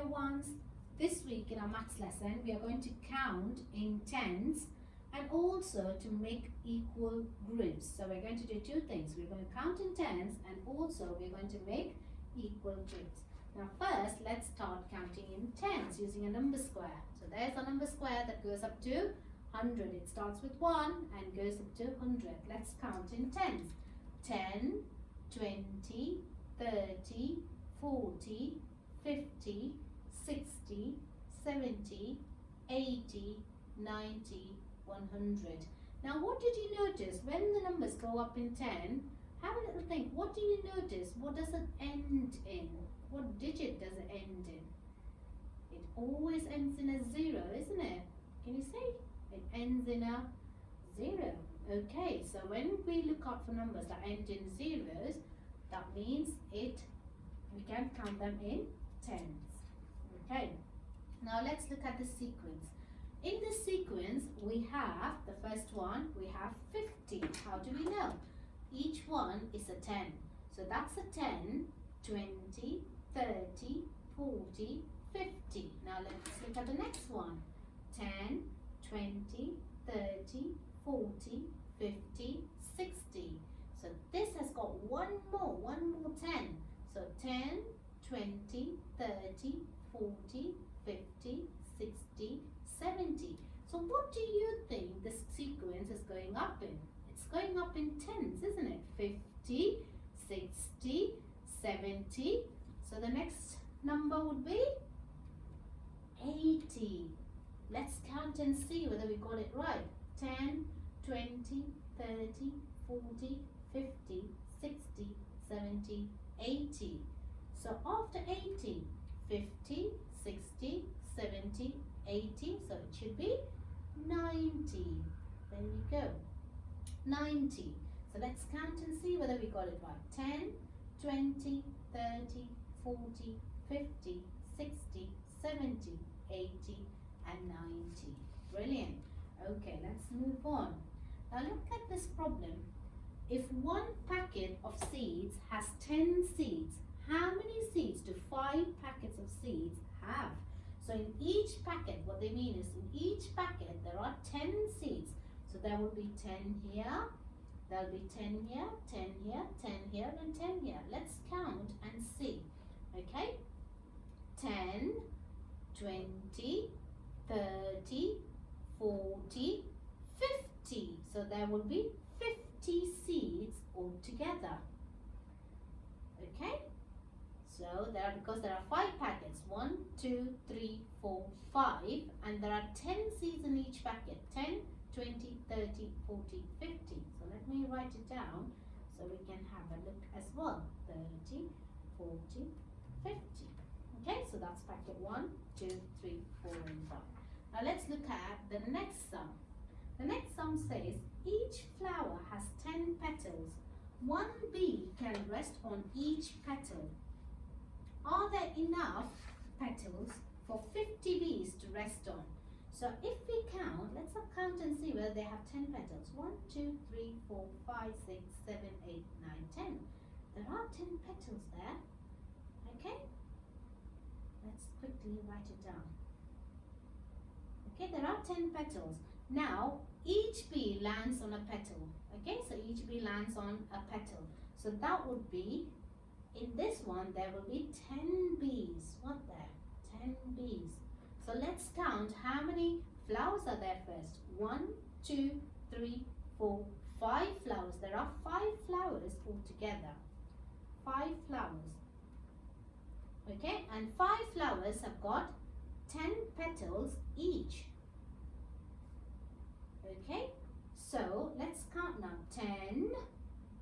your ones. This week in our maths lesson, we are going to count in tens and also to make equal groups. So we're going to do two things. We're going to count in tens and also we're going to make equal groups. Now first, let's start counting in tens using a number square. So there's a number square that goes up to 100. It starts with 1 and goes up to 100. Let's count in tens. 10, 20, 30, 40, 50, 60, 70, 80, 90, 100. Now what did you notice when the numbers go up in 10? Have a little think. What do you notice? What does it end in? What digit does it end in? It always ends in a 0, isn't it? Can you see? It ends in a 0. Okay, so when we look out for numbers that end in zeros, that means we can count them in tens. Okay, now let's look at the sequence. In the sequence, we have the first one, we have 50. How do we know? Each one is a 10. So that's a 10, 20, 30, 40, 50. Now let's look at the next one. 10, 20, 30, 40, 50, 60. So this has got one more 10. So 10, 20, 30, 40, 50, 60, 70. So what do you think this sequence is going up in? It's going up in tens, isn't it? 50, 60, 70. So the next number would be 80. Let's count and see whether we got it right. 10, 20, 30, 40, 50, 60, 70, 80. So after 80, 50, 60, 70, 80. So it should be 90. There you go. 90. So let's count and see whether we got it right. 10, 20, 30, 40, 50, 60, 70, 80 and 90. Brilliant. Okay, let's move on. Now look at this problem. If one packet of seeds has 10 seeds, how many seeds do 5 packets of seeds have? So in each packet, what they mean is in each packet there are 10 seeds. So there will be 10 here, there will be 10 here, 10 here, 10 here and 10 here. Let's count and see. Okay? 10, 20, 30, 40, 50. So there will be 50 seeds altogether. Okay? So because there are 5 packets, 1, 2, 3, 4, 5, and there are 10 seeds in each packet. 10, 20, 30, 40, 50. So let me write it down so we can have a look as well. 30, 40, 50. Okay, so that's packet 1, 2, 3, 4, and 5. Now let's look at the next sum. The next sum says each flower has 10 petals. 1 bee can rest on each petal. Are there enough petals for 50 bees to rest on? So if we count, let's count and see whether they have 10 petals. 1, 2, 3, 4, 5, 6, 7, 8, 9, 10. There are 10 petals there. Okay? Let's quickly write it down. Okay, there are 10 petals. Now, each bee lands on a petal. Okay, so each bee lands on a petal. So that would be, in this one, there will be 10 bees. What there? 10 bees. So let's count how many flowers are there first. 1, 2, 3, 4, 5 flowers. There are 5 flowers altogether. 5 flowers. Okay, and 5 flowers have got 10 petals each. Okay, so let's count now. 10,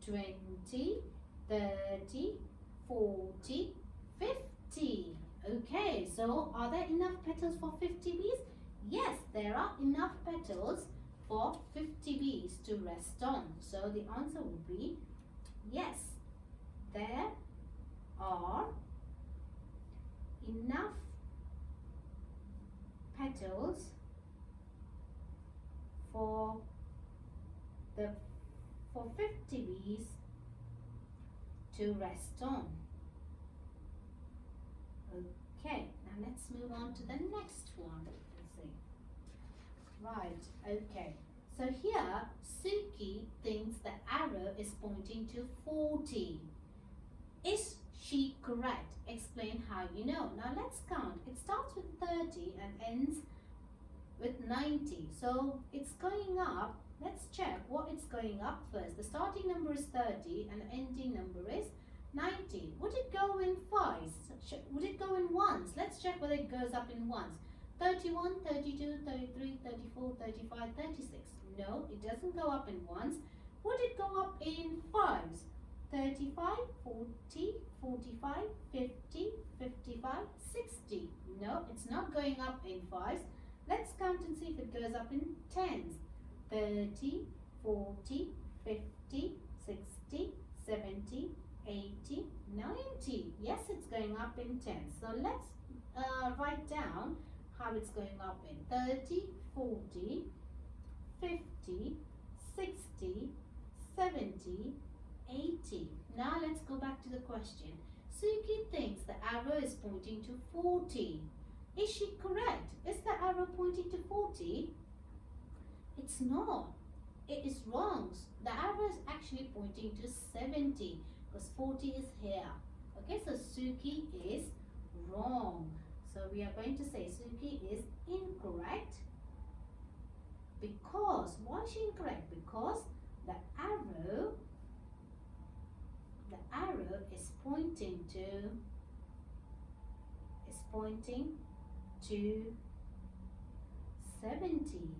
20, 30, 40, 50. Okay, so are there enough petals for 50 bees? Yes, there are enough petals for 50 bees to rest on. So the answer would be yes, there are enough petals for 50 bees to rest on. Okay, now let's let's move on to the next one. Let's see. Right, okay. So here, Suki thinks the arrow is pointing to 40. Is she correct? Explain how you know. Now let's count. It starts with 30 and ends with 90. So it's going up. Let's check what it's going up first. The starting number is 30 and the ending number is 90. Would it go in fives? Would it go in ones? Let's check whether it goes up in ones. 31, 32, 33, 34, 35, 36. No, it doesn't go up in ones. Would it go up in fives? 35, 40, 45, 50, 55, 60. No, it's not going up in fives. Let's count and see if it goes up in tens. 30, 40, 50, 60, 70, 80, 90. Yes, it's going up in tens. So let's write down how it's going up in 30, 40, 50, 60, 70, 80. Now let's go back to the question. Suki thinks the arrow is pointing to 40. Is she correct? Is the arrow pointing to 40? It's not. It is wrong. The arrow is actually pointing to 70 because 40 is here. Okay, so Suki is wrong. So we are going to say Suki is incorrect because, why is she incorrect? Because the arrow is pointing to 70.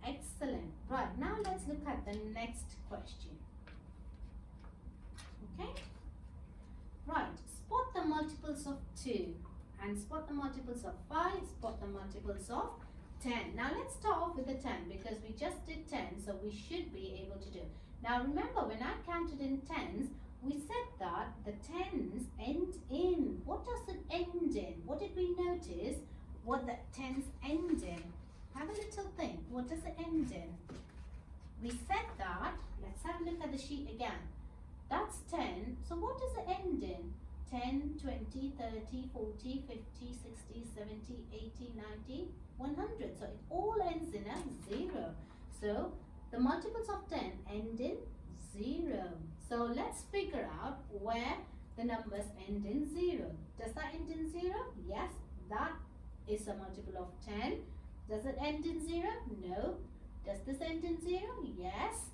Excellent. Right, now let's look at the next question. Okay? Right, spot the multiples of 2 and spot the multiples of 5, spot the multiples of 10. Now let's start off with the 10 because we just did 10, so we should be able to do. Now remember, when I counted in tens, we said that the tens end in. What does it end in? What did we notice? What the tens end in? Have a little think. What does it end in? We said that. Let's have a look at the sheet again. That's 10. So what does it end in? 10, 20, 30, 40, 50, 60, 70, 80, 90, 100. So it all ends in a 0. So the multiples of 10 end in 0. So let's figure out where the numbers end in 0. Does that end in 0? Yes, that is a multiple of 10. Does it end in 0? No. Does this end in 0? Yes.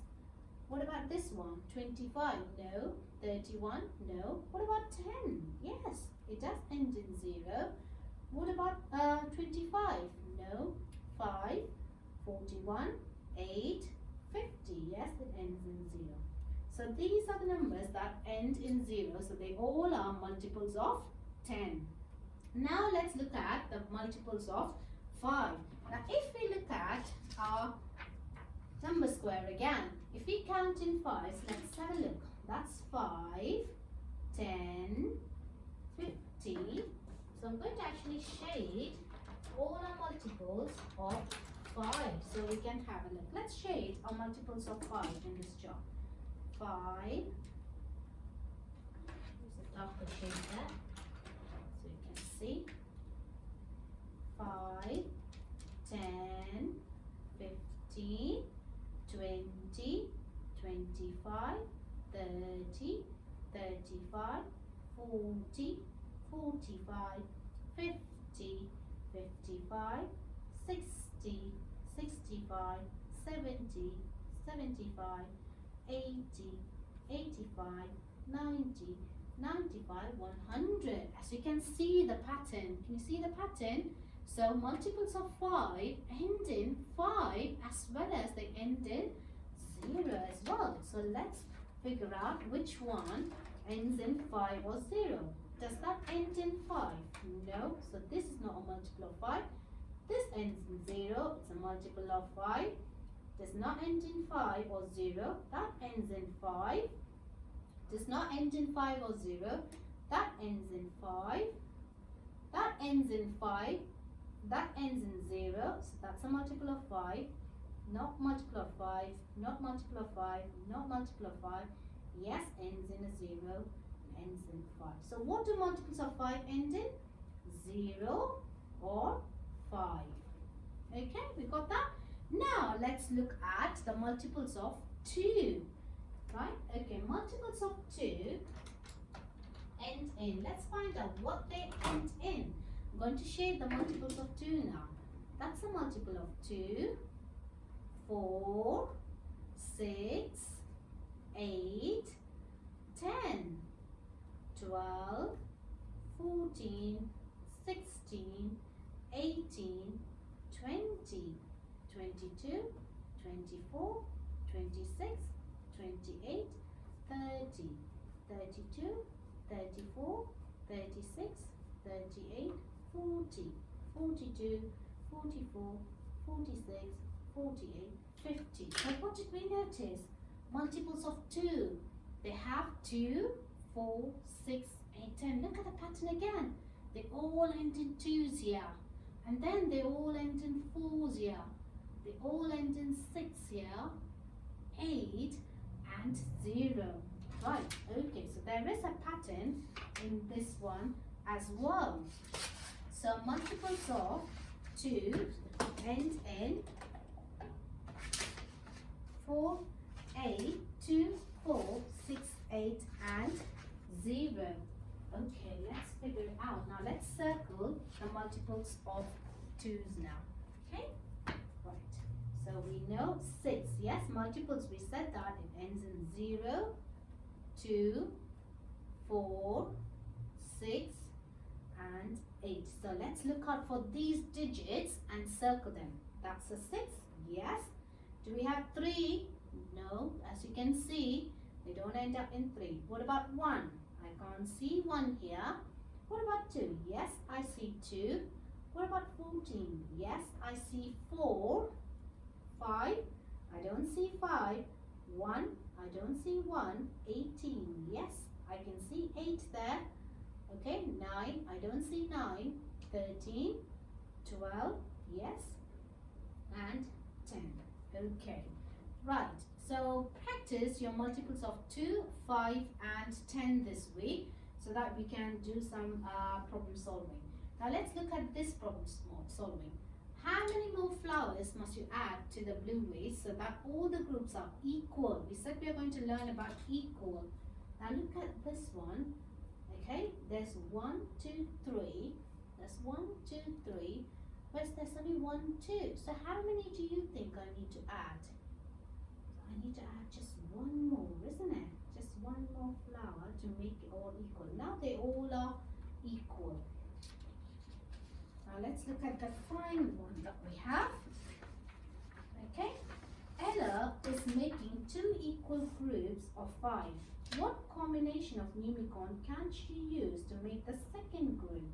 What about this one? 25? No. 31? No. What about 10? Yes, it does end in 0. What about 25? No. 5, 41, 8, 50. Yes, it ends in 0. So these are the numbers that end in 0. So they all are multiples of 10. Now let's look at the multiples of 5. Now if we look at our number square again, if we count in 5s, let's have a look. That's 5, 10, 50. So I'm going to actually shade all our multiples of 5 so we can have a look. Let's shade our multiples of 5 in this chart. 5, there's a darker shade there so you can see. 5, 10, 15, 20, 25, 30, 35, 40, 45, 50, 55, 60, 65, 70, 75, 80, 85, 90, 95, 100. As you can see the pattern. Can you see the pattern? So multiples of 5 end in 5 as well as they end in 0 as well. So let's figure out which one ends in 5 or 0. Does that end in 5? No. So this is not a multiple of 5. This ends in 0. It's a multiple of 5. Does not end in 5 or 0. That ends in 5. Does not end in 5 or 0. That ends in 5. That ends in 5. That ends in 0. So that's a multiple of 5. Not multiple of 5. Not multiple of 5. Not multiple of 5. Yes, ends in a 0. Ends in 5. So what do multiples of 5 end in? 0, or 5. Okay, we got that? Now let's look at the multiples of 2. Right? Okay, multiples of 2 end in. Let's find out what they end in. I'm going to shade the multiples of 2 now. That's a multiple of 2, 4, 6, 8, 10, 12, 14, 16, 18, 20, 22, 24, 26, 28, 30, 32, 34, 36, 38, 40, 42, 44, 46, 48, 50. So what did we notice? Multiples of 2. They have 2, 4, 6, 8, 10. Look at the pattern again. They all end in 2s here. And then they all end in 4s here. They all end in 6 here, 8 and 0. Right, okay, so there is a pattern in this one as well. So multiples of 2 end in 4, 8, 2, 4, 6, 8 and 0. Okay, let's figure it out. Now let's circle the multiples of 2's now. Okay? Right. So we know 6. Yes, multiples, we said that it ends in 0, 2, 4, 6 and 8. So let's look out for these digits and circle them. That's a 6. Yes. Do we have 3? No. As you can see, they don't end up in 3. What about 1? I can't see 1 here. What about 2? Yes, I see 2. What about 14? Yes, I see 4. 5? I don't see 5. 1? I don't see 1. 18? Yes, I can see 8 there. Okay, 9? I don't see 9. 13? 12? Yes, and 10. Okay, right. So practice your multiples of 2, 5 and 10 this week so that we can do some problem solving. Now let's look at this problem solving. How many more flowers must you add to the blue vase so that all the groups are equal? We said we are going to learn about equal. Now look at this one. Okay, there's 1, 2, 3. There's 1, 2, 3. Whereas there's only 1, 2. So how many do you think I need to add? I need to add just one more, isn't it? Just one more flower to make it all equal. Now they all are equal. Now let's look at the final one that we have. Okay, Ella is making 2 equal groups of 5. What combination of Numicon can she use to make the second group?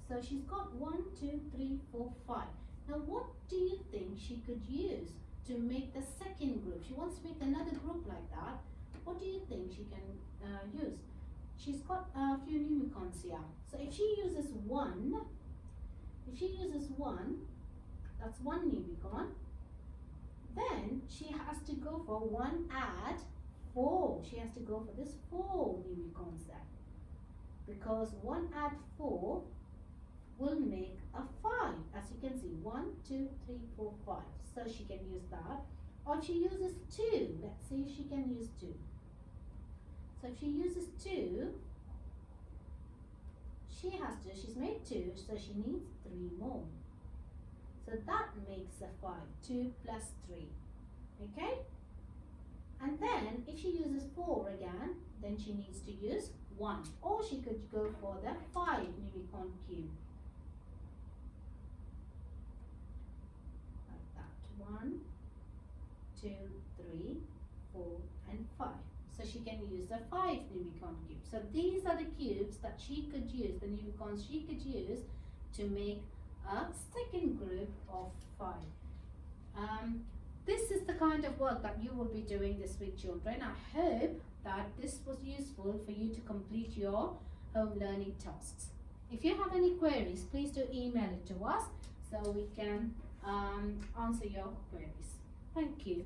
So she's got 1, 2, 3, 4, 5. Now what do you think she could use to make the second group? She wants to make another group like that. What do you think she can use? She's got a few Numicons here. So if she uses 1, that's 1 Numicon. Then she has to go for 1 add 4. She has to go for this 4 Numicons there. Because 1 add 4 will make a 5. As you can see, 1, 2, 3, 4, 5. So she can use that. Or if she uses 2, let's see if she can use 2. So if she uses 2, she's made 2, so she needs 3 more. So that makes a 5. 2 plus 3. Okay? And then if she uses 4 again, then she needs to use 1. Or she could go for the 5 Numicon cube. Like that. 1, 2, 3, 4 and 5. So she can use the 5 Numicon cube. So these are the cubes that she could use, the Numicons she could use to make a second group of 5. This is the kind of work that you will be doing this week, children. I hope that this was useful for you to complete your home learning tasks. If you have any queries, please do email it to us so we can answer your queries. Thank you.